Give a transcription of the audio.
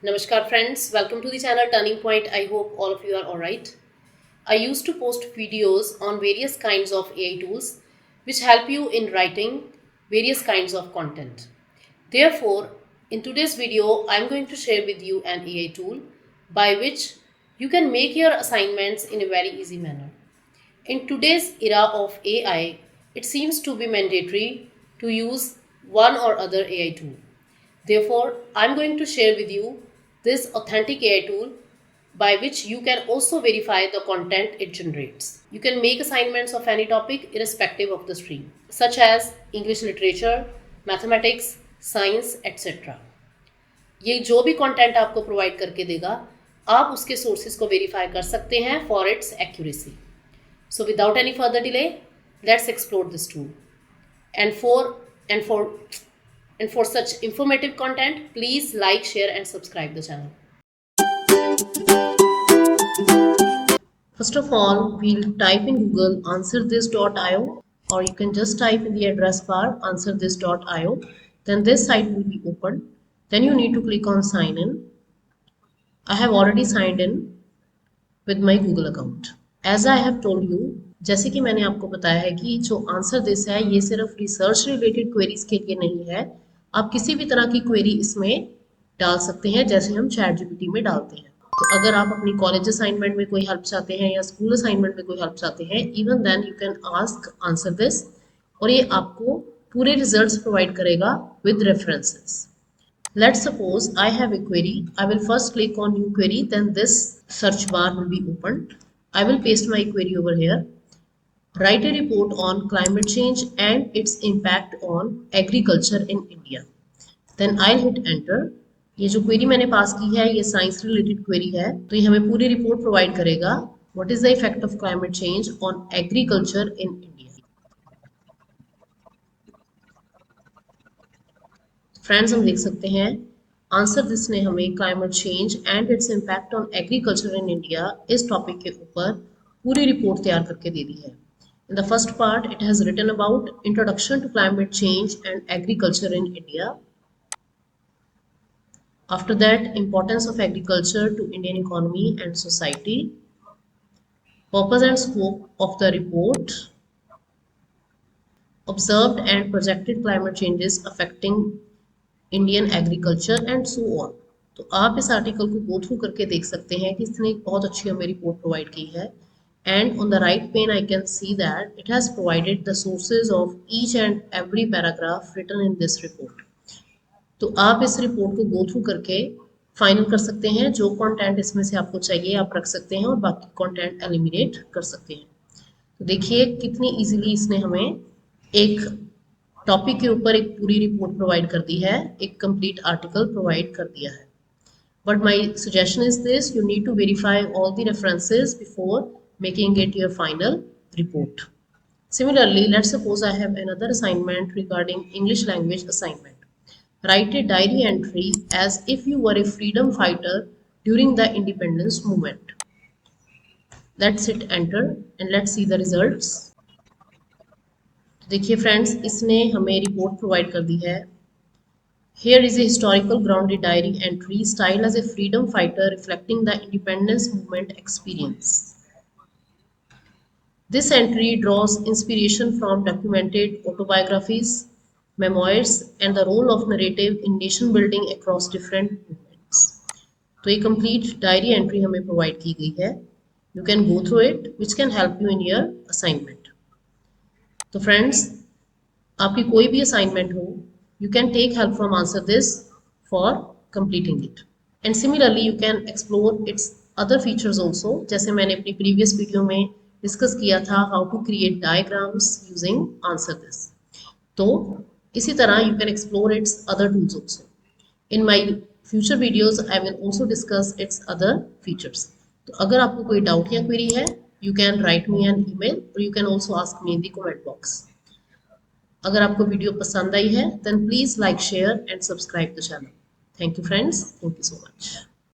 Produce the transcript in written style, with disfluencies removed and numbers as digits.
Namaskar friends, welcome to the channel Turning Point. I hope all of you are alright. I used to post videos on various kinds of AI tools which help you in writing various kinds of content. Therefore, in today's video, I am going to share with you an AI tool by which you can make your assignments in a very easy manner. In today's era of AI, it seems to be mandatory to use one or other AI tool. Therefore, I'm going to share with you this authentic AI tool by which you can also verify the content it generates. You can make assignments of any topic irrespective of the stream, such as English literature, mathematics, science, etc. ये जो भी content आपको provide करके देगा, आप उसके sources को verify कर सकते हैं for its accuracy. So without any further delay, let's explore this tool. And for such informative content, please like, share and subscribe the channel. First of all, we'll type in Google answerthis.io, or you can just type in the address bar answerthis.io. Then this site will be opened. Then you need to click on sign in. I have already signed in with my Google account. As I have told you, जैसे कि मैंने आपको बताया है कि जो answer this है ये सिर्फ रिसर्च रिलेटेड क्वेरीज के लिए नहीं है. आप किसी भी तरह की क्वेरी इसमें डाल सकते हैं जैसे हम चैट जीपीटी में डालते हैं. तो अगर आप अपनी कॉलेज असाइनमेंट में कोई हेल्प चाहते हैं या स्कूल असाइनमेंट में कोई हेल्प चाहते हैं, even then you can ask answer this और ये आपको पूरे रिजल्ट्स प्रोवाइड करेगा with references. Let's suppose I have a query. I will first click on new query, then this search bar will be opened. I will paste my query over here. Write a report on climate change and its impact on agriculture in India. Then I'll hit enter. ये जो query मैंने पास की है ये science related query है, तो ये हमें पूरी रिपोर्ट प्रोवाइड करेगा. What is the effect of climate change on agriculture in India. Friends, हम देख सकते हैं आंसर दिस ने हमें climate change and its impact on agriculture in India इस टॉपिक के ऊपर पूरी रिपोर्ट तैयार करके दे दी है. In the first part, it has written about introduction to climate change and agriculture in India. After that, importance of agriculture to Indian economy and society. Purpose and scope of the report. Observed and projected climate changes affecting Indian agriculture and so on. तो आप इस article को go through करके देख सकते हैं कि इसने एक बहुत अच्छी हमें रिपोर्ट प्रोवाइड की है. And on the right pane I can see that it has provided the sources of each and every paragraph written in this report. तो आप इस रिपोर्ट को गो थ्रू करके फाइनल कर सकते हैं. जो कंटेंट इसमें से आपको चाहिए आप रख सकते हैं और बाकी कंटेंट एलिमिनेट कर सकते हैं. तो देखिए कितनी इजीली इसने हमें एक टॉपिक के ऊपर एक पूरी रिपोर्ट प्रोवाइड कर दी है, एक कंप्लीट आर्टिकल प्रोवाइड कर दिया है. But my suggestion is this: you need to verify all the references before making it your final report. Similarly, let's suppose I have another assignment regarding English language assignment. Write a diary entry as if you were a freedom fighter during the independence movement. Let's hit enter and let's see the results. देखिए friends, इसने हमें report provide कर दी है. Here is a historical grounded diary entry styled as a freedom fighter reflecting the independence movement experience. This entry draws inspiration from documented autobiographies, memoirs, and the role of narrative in nation building across different movements. तो ये complete diary entry हमें provide की गई है. You can go through it, which can help you in your assignment. तो friends, आपकी कोई भी assignment हो, you can take help from answer this for completing it. And similarly, you can explore its other features also. जैसे मैंने अपनी previous video में discuss किया था how to create diagrams using answer this. तो इसी तरह you can explore its other tools also. In my future videos, I will also discuss its other features. तो अगर आपको कोई डाउट या क्वेरी है, you can write me an email or you can also ask me in the comment box. अगर आपको video पसंद आई है then please like, share and subscribe the channel. Thank you friends. Thank you so much.